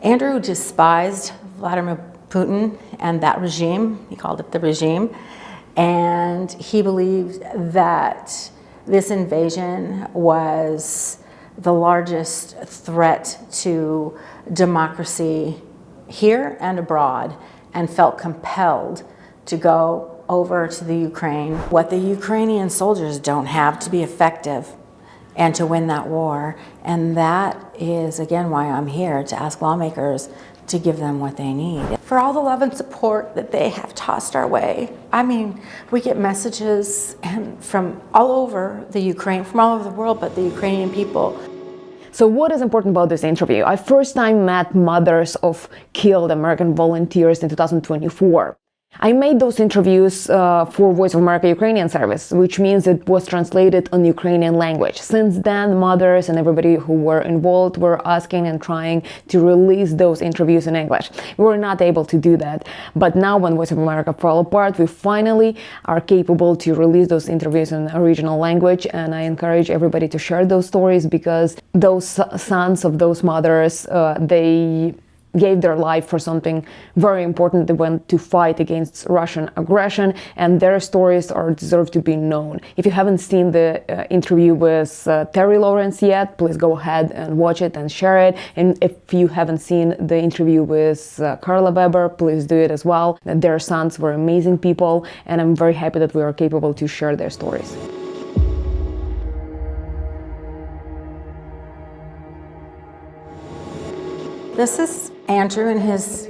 Andrew despised Vladimir Putin and that regime. He called it the regime. And he believed that this invasion was the largest threat to democracy here and abroad, and felt compelled to go over to the Ukraine. What the Ukrainian soldiers don't have to be effective and to win that war. And that is, again, why I'm here, to ask lawmakers to give them what they need. For all the love and support that they have tossed our way. I mean, we get messages from all over the Ukraine, from all over the world, but the Ukrainian people. So what is important about this interview? I first time met mothers of killed American volunteers in 2024. I made those interviews for Voice of America Ukrainian service, which means it was translated on Ukrainian language. Since then, mothers and everybody who were involved were asking and trying to release those interviews in English. We were not able to do that. But now when Voice of America fell apart, we finally are capable to release those interviews in original language. And I encourage everybody to share those stories, because those sons of those mothers, they gave their life for something very important. They went to fight against Russian aggression, and their stories deserve to be known. If you haven't seen the interview with Terry Lawrence yet, please go ahead and watch it and share it. And if you haven't seen the interview with Karla Webber, please do it as well. Their sons were amazing people, and I'm very happy that we are capable to share their stories. This is Andrew and his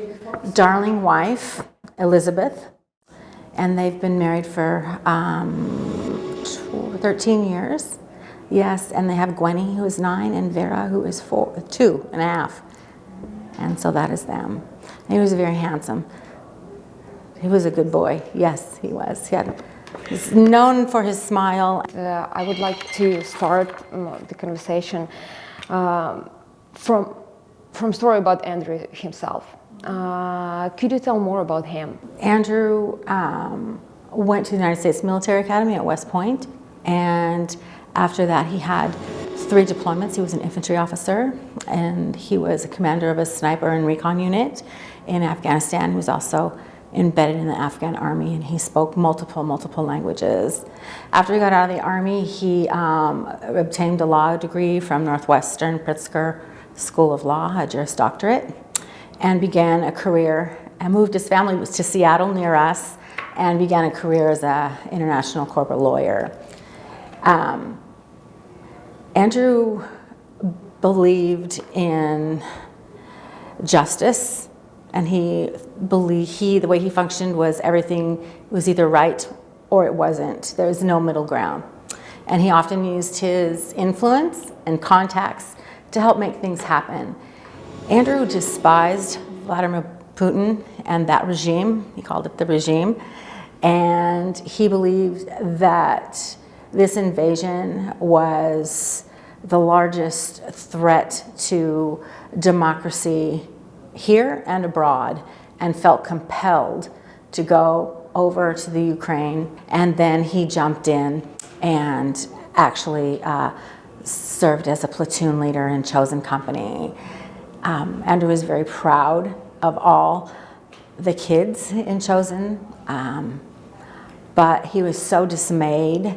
darling wife, Elizabeth, and they've been married for 13 years. Yes, and they have Gwenny, who is 9, and Vera, who is 2.5. And so that is them. And he was very handsome. He was a good boy. Yes, he was. He's known for his smile. I would like to start the conversation from story about Andrew himself. Could you tell more about him? Andrew went to the United States Military Academy at West Point, and after that he had 3 deployments. He was an infantry officer, and he was a commander of a sniper and recon unit in Afghanistan. He was also embedded in the Afghan army, and he spoke multiple languages. After he got out of the army, he obtained a law degree from Northwestern Pritzker School of Law, a Juris Doctorate, and began a career, and moved his family to Seattle near us, and began a career as an international corporate lawyer. Andrew believed in justice, and the way he functioned was everything was either right or it wasn't. There was no middle ground. And he often used his influence and contacts to help make things happen. Andrew despised Vladimir Putin and that regime. He called it the regime. And he believed that this invasion was the largest threat to democracy here and abroad, and felt compelled to go over to the Ukraine. And then he jumped in and actually served as a platoon leader in Chosen Company. Andrew was very proud of all the kids in Chosen, but he was so dismayed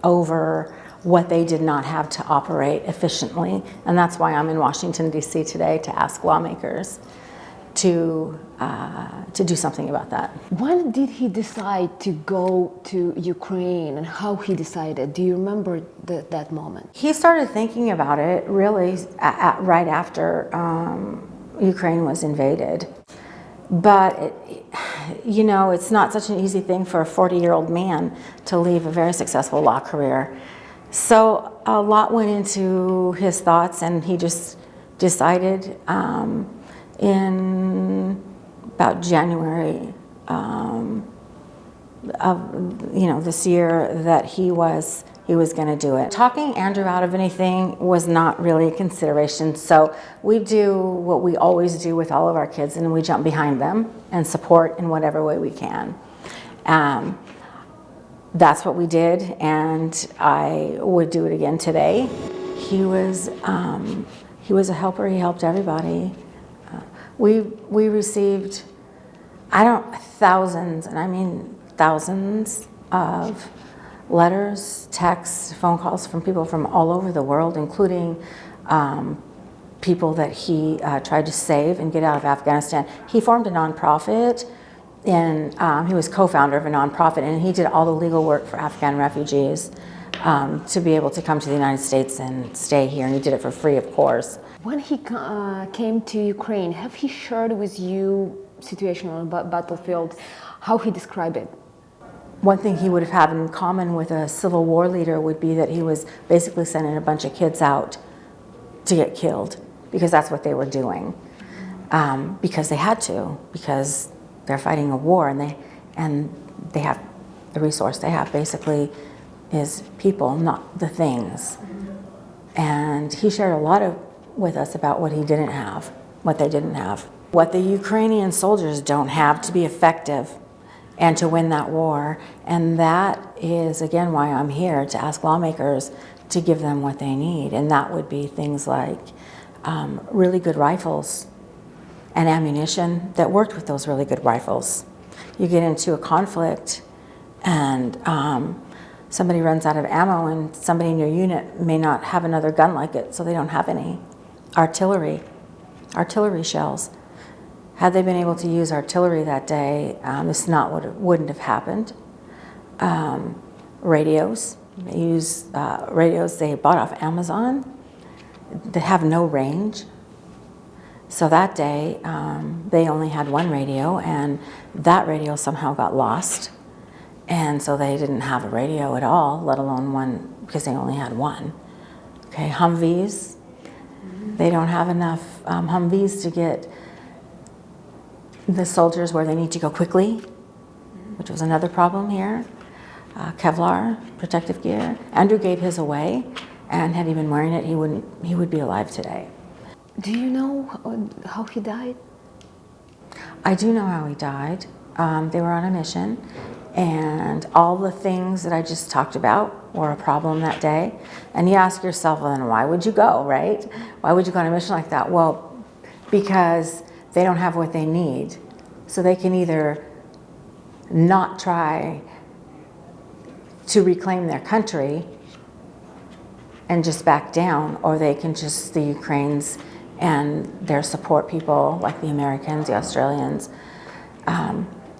over what they did not have to operate efficiently. And that's why I'm in Washington, D.C. today, to ask lawmakers to do something about that. When did he decide to go to Ukraine, and how he decided? Do you remember that moment? He started thinking about it really right after Ukraine was invaded. But, it's not such an easy thing for a 40-year-old man to leave a very successful law career. So a lot went into his thoughts, and he just decided in about January of this year that he was going to do it. Talking Andrew out of anything was not really a consideration. So we do what we always do with all of our kids, and we jump behind them and support in whatever way we can. That's what we did, and I would do it again today. He was a helper. He helped everybody. We received, thousands, and I mean thousands of letters, texts, phone calls from people from all over the world, including people that he tried to save and get out of Afghanistan. He formed a nonprofit, and he was co-founder of a nonprofit, and he did all the legal work for Afghan refugees to be able to come to the United States and stay here, and he did it for free, of course. When he came to Ukraine, have he shared with you situation on the battlefield, how he described it? One thing he would have had in common with a Civil War leader would be that he was basically sending a bunch of kids out to get killed, because that's what they were doing, because they had to, because they're fighting a war, and they have the resource they have basically is people, not the things. And he shared a lot with us about what he didn't have, what they didn't have, what the Ukrainian soldiers don't have to be effective and to win that war. And that is, again, why I'm here, to ask lawmakers to give them what they need. And that would be things like really good rifles and ammunition that worked with those really good rifles. You get into a conflict and somebody runs out of ammo, and somebody in your unit may not have another gun like it, so they don't have any. Artillery shells. Had they been able to use artillery that day, this wouldn't have happened. Radios. They use radios they bought off Amazon that have no range. So that day, they only had one radio, and that radio somehow got lost. And so they didn't have a radio at all, let alone one, because they only had one. Okay, Humvees. They don't have enough Humvees to get the soldiers where they need to go quickly, which was another problem here. Kevlar, protective gear. Andrew gave his away, and had he been wearing it, he would be alive today. Do you know how he died? I do know how he died. They were on a mission, and all the things that I just talked about were a problem that day. And you ask yourself, well, then why would you go, right? Why would you go on a mission like that? Well, because they don't have what they need. So they can either not try to reclaim their country and just back down, or they can just, the Ukrainians and their support people, like the Americans, the Australians,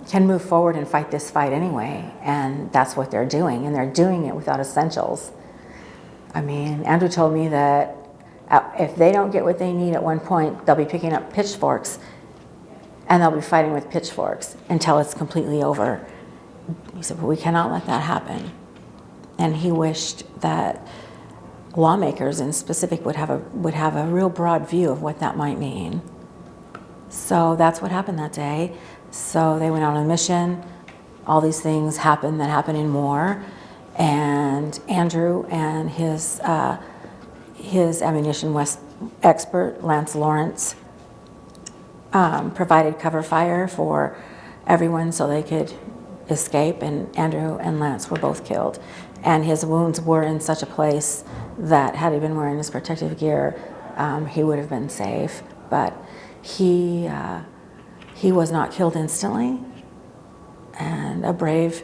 can move forward and fight this fight anyway. And that's what they're doing, and they're doing it without essentials. I mean, Andrew told me that if they don't get what they need at one point, they'll be picking up pitchforks, and they'll be fighting with pitchforks until it's completely over. He said, but we cannot let that happen. And he wished that lawmakers in specific would have a real broad view of what that might mean. So that's what happened that day. So they went on a mission. All these things happen that happen in war, and Andrew and his ammunition expert, Lance Lawrence, provided cover fire for everyone so they could escape, and Andrew and Lance were both killed. And his wounds were in such a place that had he been wearing his protective gear, he would have been safe. But he was not killed instantly, and a brave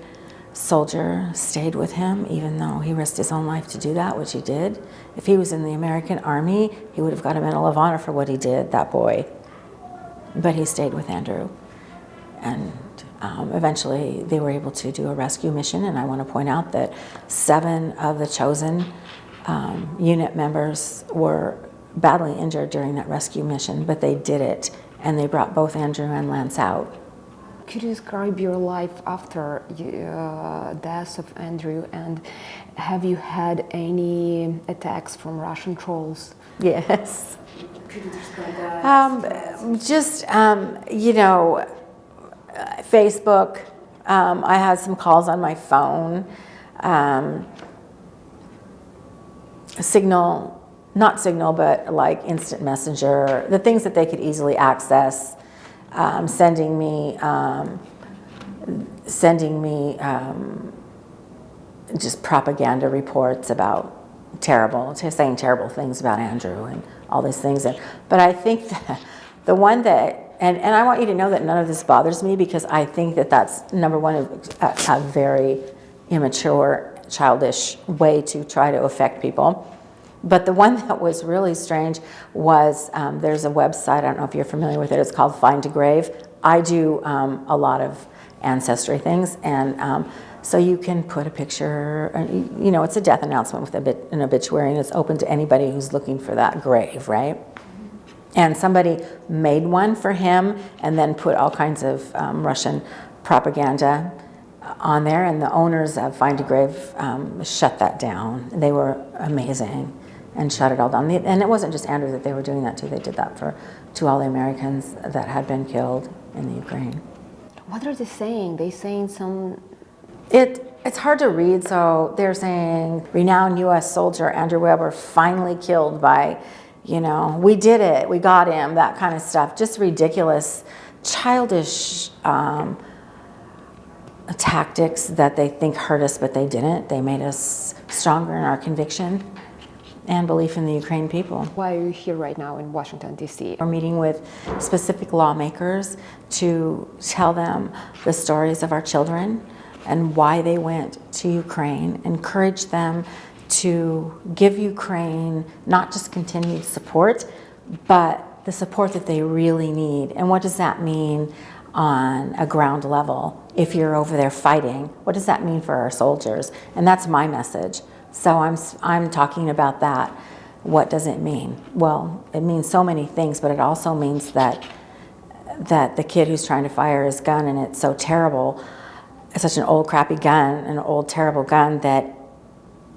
soldier stayed with him, even though he risked his own life to do that, which he did. If he was in the American Army, he would have got a Medal of Honor for what he did, that boy. But he stayed with Andrew. And eventually they were able to do a rescue mission, and I want to point out that 7 of the chosen unit members were badly injured during that rescue mission, but they did it, and they brought both Andrew and Lance out. Could you describe your life after death of Andrew, and have you had any attacks from Russian trolls? Yes. Could you describe that? Facebook. I had some calls on my phone. Not Signal, but like Instant Messenger, the things that they could easily access, sending me just propaganda reports about saying terrible things about Andrew and all these things. But I think that The one that, and I want you to know that none of this bothers me, because I think that that's, number one, a very immature, childish way to try to affect people. But the one that was really strange was, there's a website, I don't know if you're familiar with it, it's called Find a Grave. I do a lot of ancestry things, and so you can put a picture, you know, it's a death announcement with an obituary, and it's open to anybody who's looking for that grave, right? And somebody made one for him and then put all kinds of Russian propaganda on there, and the owners of Find a Grave shut that down. They were amazing and shut it all down. And it wasn't just Andrew that they were doing that to. They did that to all the Americans that had been killed in the Ukraine. What are they saying? They saying some... It's hard to read, so they're saying, renowned U.S. soldier Andrew Webber finally killed by, you know, we did it, we got him, that kind of stuff. Just ridiculous, childish tactics that they think hurt us, but they didn't. They made us stronger in our conviction and belief in the Ukrainian people. Why are you here right now in Washington, D.C.? We're meeting with specific lawmakers to tell them the stories of our children and why they went to Ukraine, encourage them to give Ukraine not just continued support, but the support that they really need. And what does that mean on a ground level? If you're over there fighting, what does that mean for our soldiers? And that's my message. So I'm talking about that. What does it mean? Well, it means so many things, but it also means that the kid who's trying to fire his gun, and it's so terrible, it's such an old crappy gun, an old terrible gun, that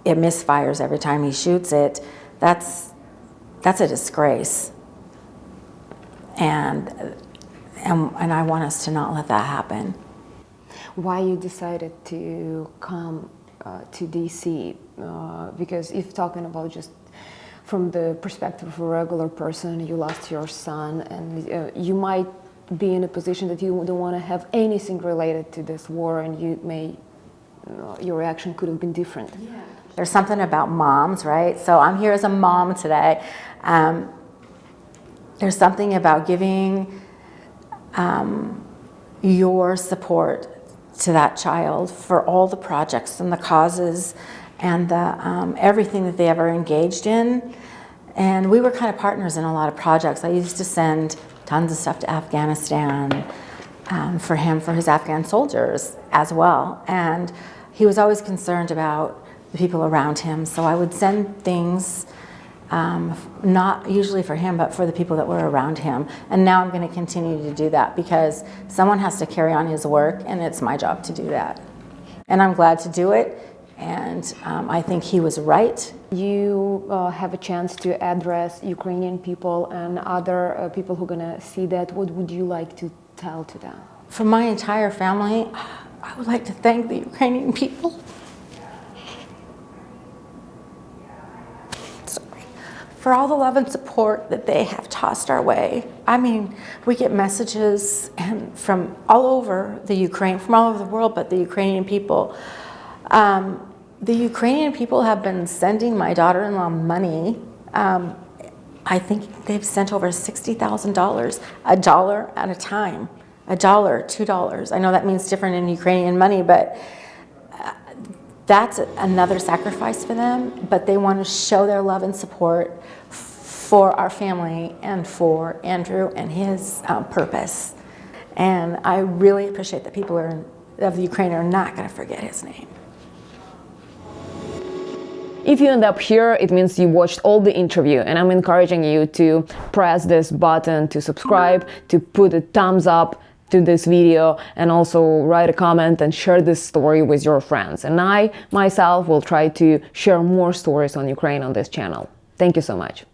it misfires every time he shoots it. That's a disgrace. And I want us to not let that happen. Why you decided to come to DC? Because if talking about just from the perspective of a regular person, you lost your son, and you might be in a position that you don't want to have anything related to this war, and you may, your reaction could have been different. Yeah. There's something about moms, right? So I'm here as a mom today. There's something about giving your support to that child for all the projects and the causes and the everything that they ever engaged in. And we were kind of partners in a lot of projects. I used to send tons of stuff to Afghanistan for him, for his Afghan soldiers as well. And he was always concerned about the people around him. So I would send things, not usually for him, but for the people that were around him. And now I'm going to continue to do that, because someone has to carry on his work, and it's my job to do that. And I'm glad to do it. And I think he was right. You have a chance to address Ukrainian people and other people who are going to see that. What would you like to tell to them? For my entire family, I would like to thank the Ukrainian people. For all the love and support that they have tossed our way. I mean, we get messages from all over the Ukraine, from all over the world, but the Ukrainian people. The Ukrainian people have been sending my daughter-in-law money. I think they've sent over $60,000, $1 at a time, $1, $2. I know that means different in Ukrainian money, but that's another sacrifice for them. But they want to show their love and support for our family and for Andrew and his purpose. And I really appreciate that people of the Ukraine are not going to forget his name. If you end up here, it means you watched all the interview, and I'm encouraging you to press this button to subscribe, to put a thumbs up to this video, and also write a comment and share this story with your friends. And I, myself, will try to share more stories on Ukraine on this channel. Thank you so much.